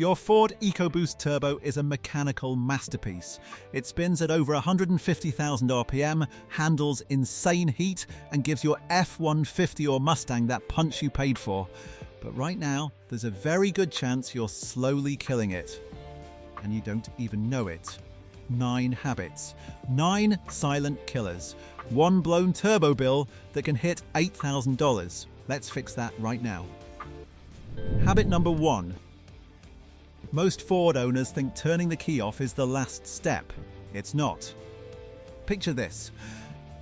Your Ford EcoBoost Turbo is a mechanical masterpiece. It spins at over 150,000 RPM, handles insane heat, and gives your F-150 or Mustang that punch you paid for. But right now, there's a very good chance you're slowly killing it. And you don't even know it. 9 habits. 9 silent killers. 1 blown turbo bill that can hit $8,000. Let's fix that right now. Habit number 1. Most Ford owners think turning the key off is the last step. It's not. Picture this.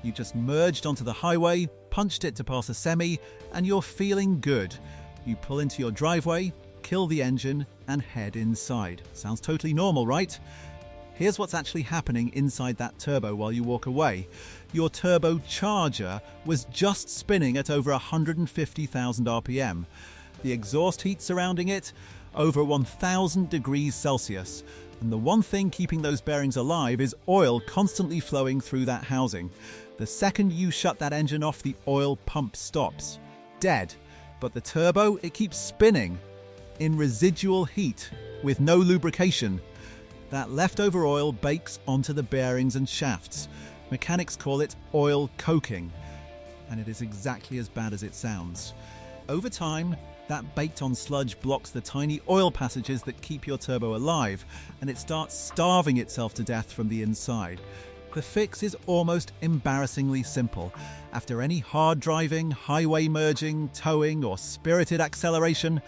You just merged onto the highway, punched it to pass a semi, and you're feeling good. You pull into your driveway, kill the engine, and head inside. Sounds totally normal, right? Here's what's actually happening inside that turbo while you walk away. Your turbocharger was just spinning at over 150,000 RPM. The exhaust heat surrounding it, over 1,000 degrees Celsius. And the one thing keeping those bearings alive is oil constantly flowing through that housing. The second you shut that engine off, the oil pump stops. Dead. But the turbo, it keeps spinning in residual heat with no lubrication. That leftover oil bakes onto the bearings and shafts. Mechanics call it oil coking, and it is exactly as bad as it sounds. Over time, that baked-on sludge blocks the tiny oil passages that keep your turbo alive, and it starts starving itself to death from the inside. The fix is almost embarrassingly simple. After any hard driving, highway merging, towing, or spirited acceleration,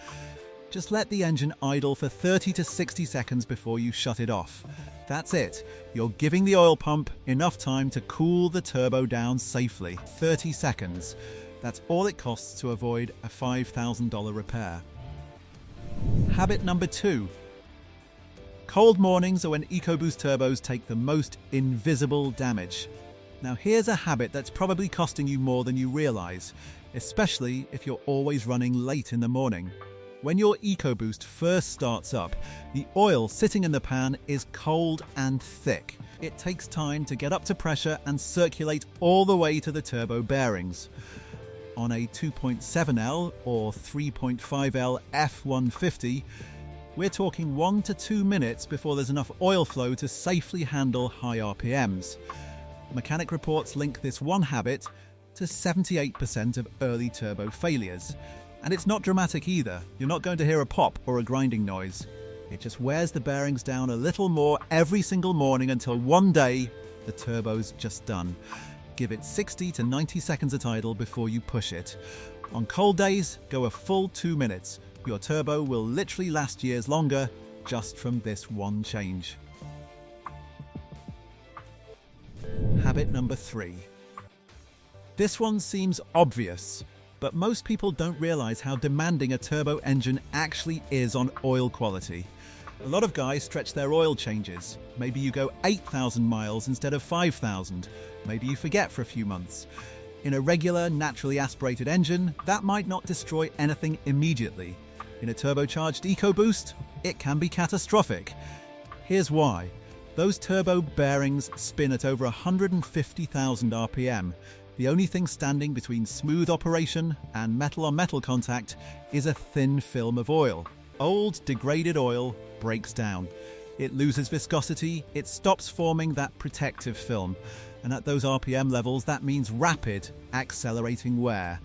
just let the engine idle for 30 to 60 seconds before you shut it off. That's it. You're giving the oil pump enough time to cool the turbo down safely. 30 seconds. That's all it costs to avoid a $5,000 repair. Habit number 2. Cold mornings are when EcoBoost turbos take the most invisible damage. Now here's a habit that's probably costing you more than you realize, especially if you're always running late in the morning. When your EcoBoost first starts up, the oil sitting in the pan is cold and thick. It takes time to get up to pressure and circulate all the way to the turbo bearings. On a 2.7L or 3.5L F-150, we're talking 1 to 2 minutes before there's enough oil flow to safely handle high RPMs. Mechanic reports link this one habit to 78% of early turbo failures. And it's not dramatic either. You're not going to hear a pop or a grinding noise. It just wears the bearings down a little more every single morning until one day the turbo's just done. Give it 60 to 90 seconds at idle before you push it. On cold days, go a full 2 minutes. Your turbo will literally last years longer just from this one change. Habit number 3. This one seems obvious, but most people don't realize how demanding a turbo engine actually is on oil quality. A lot of guys stretch their oil changes. Maybe you go 8,000 miles instead of 5,000. Maybe you forget for a few months. In a regular, naturally aspirated engine, that might not destroy anything immediately. In a turbocharged EcoBoost, it can be catastrophic. Here's why. Those turbo bearings spin at over 150,000 RPM. The only thing standing between smooth operation and metal-on-metal contact is a thin film of oil. Old, degraded oil breaks down. It loses viscosity, it stops forming that protective film. And at those RPM levels, that means rapid, accelerating wear.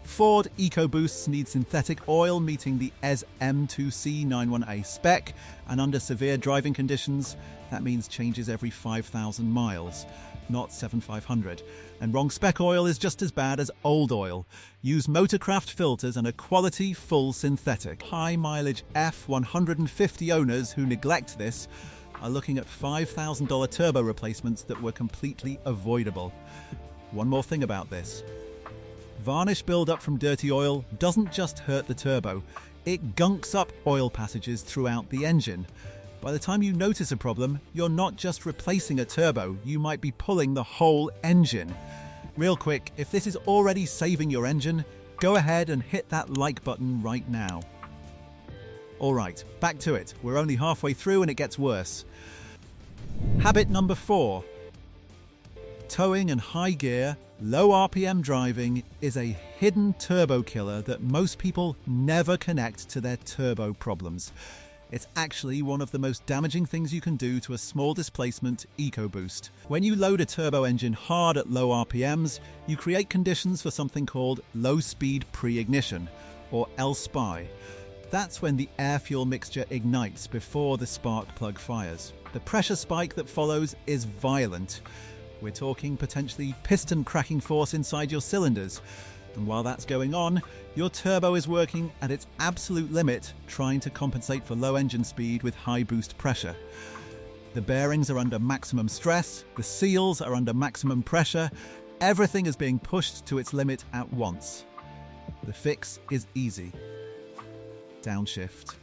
Ford EcoBoosts need synthetic oil meeting the ES M2C91A spec, and under severe driving conditions, that means changes every 5,000 miles. Not 7,500. And wrong spec oil is just as bad as old oil. Use Motorcraft filters and a quality full synthetic. High mileage F-150 owners who neglect this are looking at $5,000 turbo replacements that were completely avoidable. One more thing about this. Varnish buildup from dirty oil doesn't just hurt the turbo, it gunks up oil passages throughout the engine. By the time you notice a problem, you're not just replacing a turbo, you might be pulling the whole engine. Real quick, if this is already saving your engine, go ahead and hit that like button right now. Alright, back to it. We're only halfway through and it gets worse. Habit number 4. Towing and high gear, low RPM driving is a hidden turbo killer that most people never connect to their turbo problems. It's actually one of the most damaging things you can do to a small displacement EcoBoost. When you load a turbo engine hard at low RPMs, you create conditions for something called low-speed pre-ignition, or LSPI. That's when the air-fuel mixture ignites before the spark plug fires. The pressure spike that follows is violent. We're talking potentially piston cracking force inside your cylinders. And while that's going on, your turbo is working at its absolute limit, trying to compensate for low engine speed with high boost pressure. The bearings are under maximum stress, the seals are under maximum pressure, everything is being pushed to its limit at once. The fix is easy. Downshift.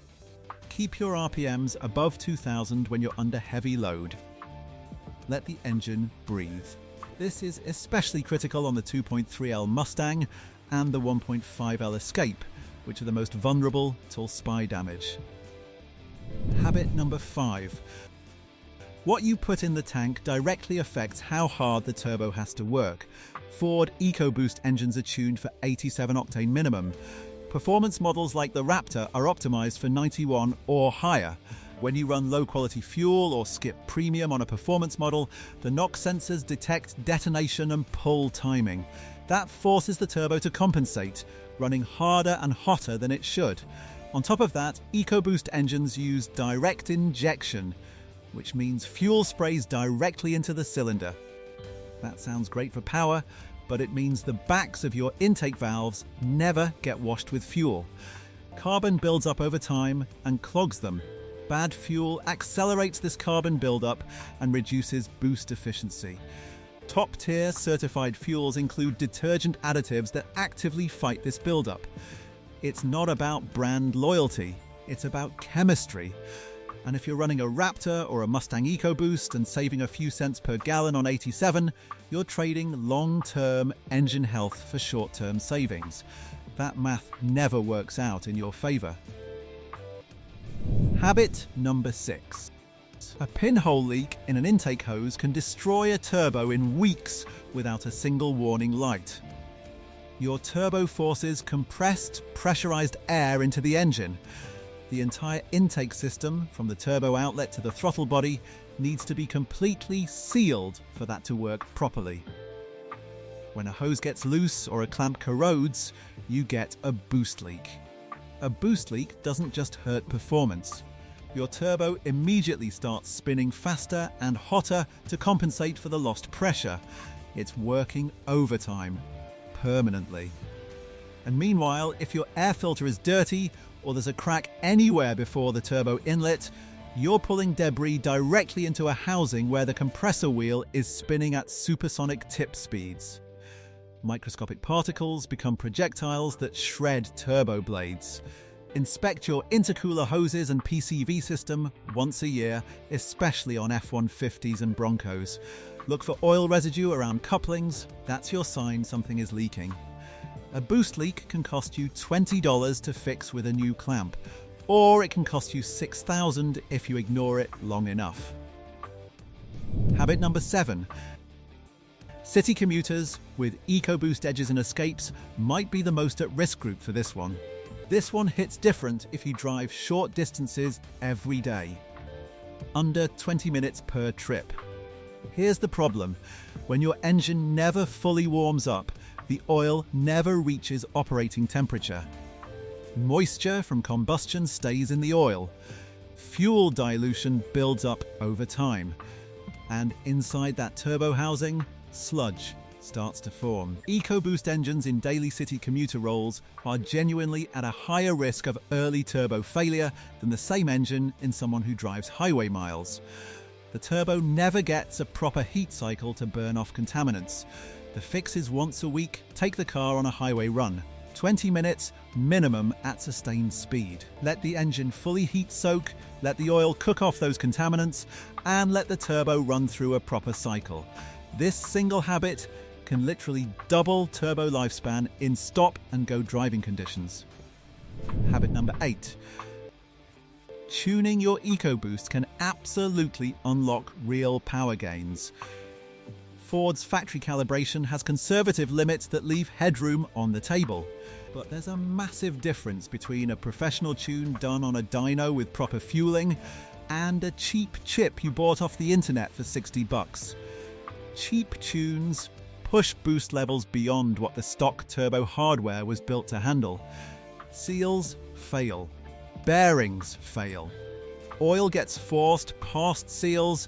Keep your RPMs above 2000 when you're under heavy load. Let the engine breathe. This is especially critical on the 2.3L Mustang and the 1.5L Escape, which are the most vulnerable to SPI damage. Habit number 5. What you put in the tank directly affects how hard the turbo has to work. Ford EcoBoost engines are tuned for 87 octane minimum. Performance models like the Raptor are optimized for 91 or higher. When you run low-quality fuel or skip premium on a performance model, the NOx sensors detect detonation and pull timing. That forces the turbo to compensate, running harder and hotter than it should. On top of that, EcoBoost engines use direct injection, which means fuel sprays directly into the cylinder. That sounds great for power, but it means the backs of your intake valves never get washed with fuel. Carbon builds up over time and clogs them. Bad fuel accelerates this carbon buildup and reduces boost efficiency. Top-tier certified fuels include detergent additives that actively fight this buildup. It's not about brand loyalty, it's about chemistry. And if you're running a Raptor or a Mustang EcoBoost and saving a few cents per gallon on 87, you're trading long-term engine health for short-term savings. That math never works out in your favor. Habit number 6. A pinhole leak in an intake hose can destroy a turbo in weeks without a single warning light. Your turbo forces compressed, pressurized air into the engine. The entire intake system, from the turbo outlet to the throttle body, needs to be completely sealed for that to work properly. When a hose gets loose or a clamp corrodes, you get a boost leak. A boost leak doesn't just hurt performance. Your turbo immediately starts spinning faster and hotter to compensate for the lost pressure. It's working overtime, permanently. And meanwhile, if your air filter is dirty or there's a crack anywhere before the turbo inlet, you're pulling debris directly into a housing where the compressor wheel is spinning at supersonic tip speeds. Microscopic particles become projectiles that shred turbo blades. Inspect your intercooler hoses and PCV system once a year, especially on F-150s and Broncos. Look for oil residue around couplings. That's your sign something is leaking. A boost leak can cost you $20 to fix with a new clamp, or it can cost you $6,000 if you ignore it long enough. Habit number 7. City commuters with EcoBoost edges and escapes might be the most at risk group for this one. This one hits different if you drive short distances every day, under 20 minutes per trip. Here's the problem. When your engine never fully warms up, the oil never reaches operating temperature. Moisture from combustion stays in the oil. Fuel dilution builds up over time. And inside that turbo housing, sludge starts to form. EcoBoost engines in daily city commuter rolls are genuinely at a higher risk of early turbo failure than the same engine in someone who drives highway miles. The turbo never gets a proper heat cycle to burn off contaminants. The fix is once a week, take the car on a highway run. 20 minutes minimum at sustained speed. Let the engine fully heat soak, let the oil cook off those contaminants, and let the turbo run through a proper cycle. This single habit can literally double turbo lifespan in stop and go driving conditions. Habit number 8. Tuning your EcoBoost can absolutely unlock real power gains. Ford's factory calibration has conservative limits that leave headroom on the table. But there's a massive difference between a professional tune done on a dyno with proper fueling and a cheap chip you bought off the internet for 60 bucks. Cheap tunes push boost levels beyond what the stock turbo hardware was built to handle. Seals fail. Bearings fail. Oil gets forced past seals,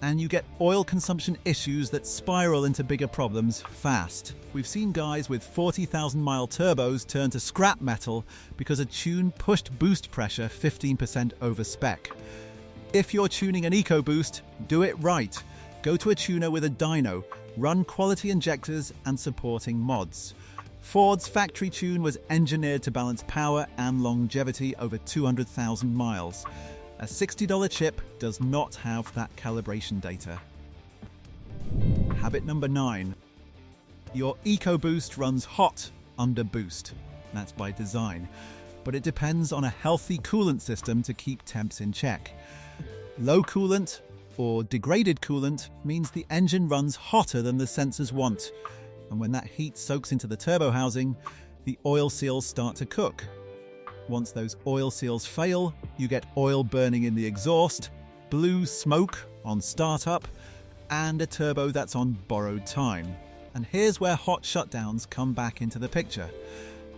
and you get oil consumption issues that spiral into bigger problems fast. We've seen guys with 40,000-mile turbos turn to scrap metal because a tune pushed boost pressure 15% over spec. If you're tuning an EcoBoost, do it right. Go to a tuner with a dyno, run quality injectors and supporting mods. Ford's factory tune was engineered to balance power and longevity over 200,000 miles. A $60 chip does not have that calibration data. Habit number 9. Your EcoBoost runs hot under boost. That's by design. But it depends on a healthy coolant system to keep temps in check. Low coolant or degraded coolant means the engine runs hotter than the sensors want. And when that heat soaks into the turbo housing, the oil seals start to cook. Once those oil seals fail, you get oil burning in the exhaust, blue smoke on startup, and a turbo that's on borrowed time. And here's where hot shutdowns come back into the picture.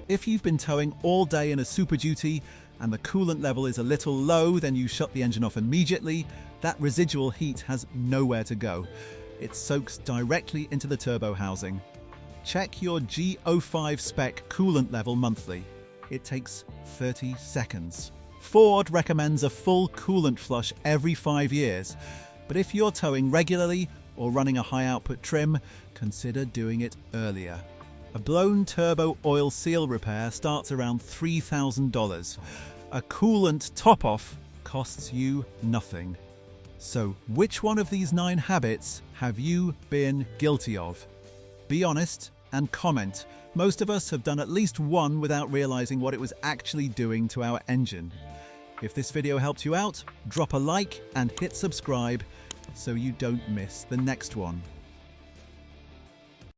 If you've been towing all day in a Super Duty and the coolant level is a little low, then you shut the engine off immediately, that residual heat has nowhere to go. It soaks directly into the turbo housing. Check your G05 spec coolant level monthly. It takes 30 seconds. Ford recommends a full coolant flush every 5 years, but if you're towing regularly or running a high-output trim, consider doing it earlier. A blown turbo oil seal repair starts around $3,000. A coolant top-off costs you nothing. So, which one of these 9 habits have you been guilty of? Be honest and comment. Most of us have done at least one without realizing what it was actually doing to our engine. If this video helped you out, drop a like and hit subscribe so you don't miss the next one.